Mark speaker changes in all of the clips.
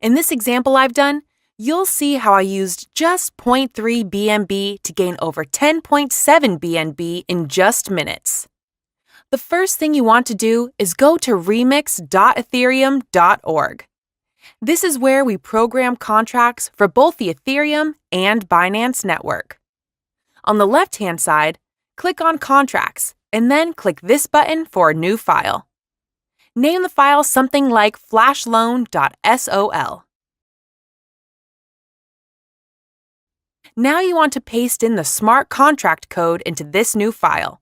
Speaker 1: In this example I've done, you'll see how I used just 0.3 BNB to gain over 10.7 BNB in just minutes. The first thing you want to do is go to remix.ethereum.org. This is where we program contracts for both the Ethereum and Binance network. On the left-hand side, click on Contracts and then click this button for a new file. Name the file something like flashloan.sol. Now you want to paste in the smart contract code into this new file.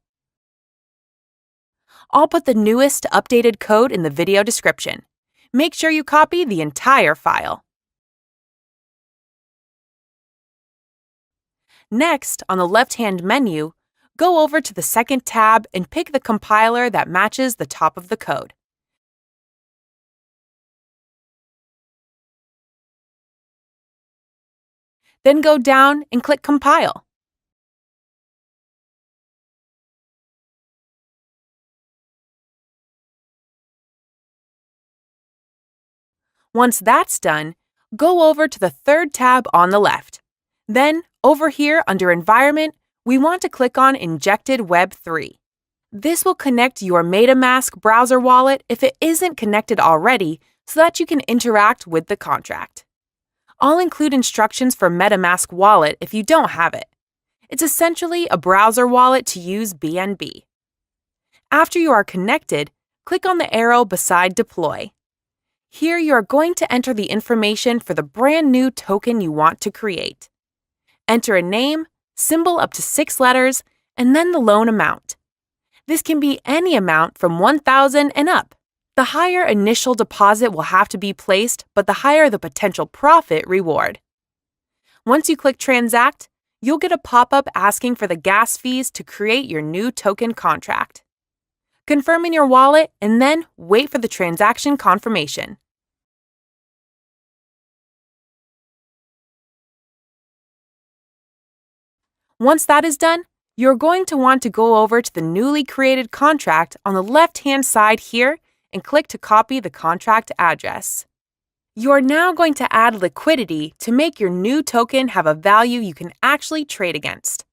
Speaker 1: I'll put the newest updated code in the video description. Make sure you copy the entire file. Next, on the left-hand menu, go over to the second tab and pick the compiler that matches the top of the code. Then go down and click Compile. Once that's done, go over to the third tab on the left. Then, over here under Environment, we want to click on Injected Web 3. This will connect your MetaMask browser wallet if it isn't connected already so that you can interact with the contract. I'll include instructions for MetaMask wallet if you don't have it. It's essentially a browser wallet to use BNB. After you are connected, click on the arrow beside Deploy. Here you are going to enter the information for the brand new token you want to create. Enter a name, symbol up to 6 letters, and then the loan amount. This can be any amount from $1,000 and up. The higher initial deposit will have to be placed, but the higher the potential profit reward. Once you click Transact, you'll get a pop-up asking for the gas fees to create your new token contract. Confirm in your wallet and then wait for the transaction confirmation. Once that is done, you're going to want to go over to the newly created contract on the left-hand side here and click to copy the contract address. You are now going to add liquidity to make your new token have a value you can actually trade against.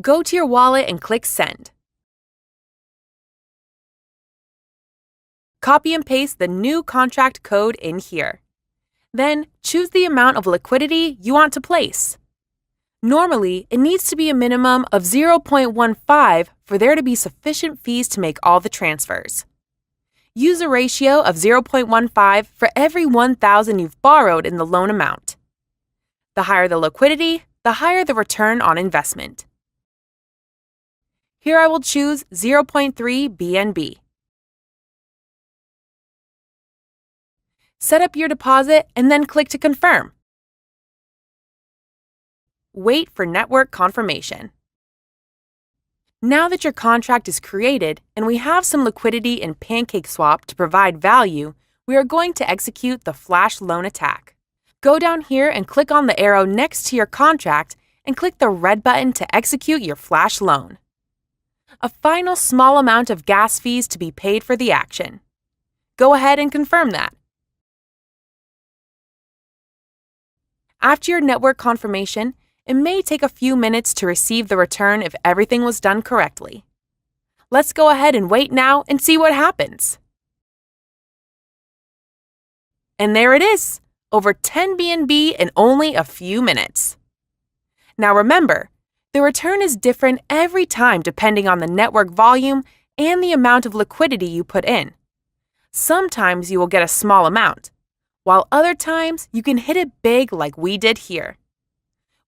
Speaker 1: Go to your wallet and click Send. Copy and paste the new contract code in here. Then choose the amount of liquidity you want to place. Normally, it needs to be a minimum of 0.15 for there to be sufficient fees to make all the transfers. Use a ratio of 0.15 for every 1,000 you've borrowed in the loan amount. The higher the liquidity, the higher the return on investment. Here I will choose 0.3 BNB. Set up your deposit and then click to confirm. Wait for network confirmation. Now that your contract is created and we have some liquidity in PancakeSwap to provide value, we are going to execute the flash loan attack. Go down here and click on the arrow next to your contract and click the red button to execute your flash loan. A final small amount of gas fees to be paid for the action. Go ahead and confirm that. After your network confirmation, it may take a few minutes to receive the return if everything was done correctly. Let's go ahead and wait now and see what happens. And there it is, over 10 BNB in only a few minutes. Now remember, the return is different every time depending on the network volume and the amount of liquidity you put in. Sometimes you will get a small amount, while other times you can hit it big like we did here.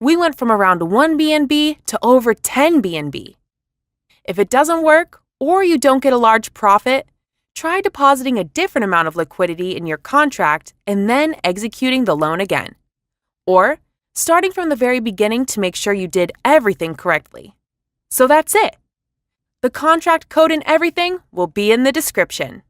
Speaker 1: We went from around 1 BNB to over 10 BNB. If it doesn't work or you don't get a large profit, try depositing a different amount of liquidity in your contract and then executing the loan again. Or starting from the very beginning to make sure you did everything correctly. So that's it. The contract code and everything will be in the description.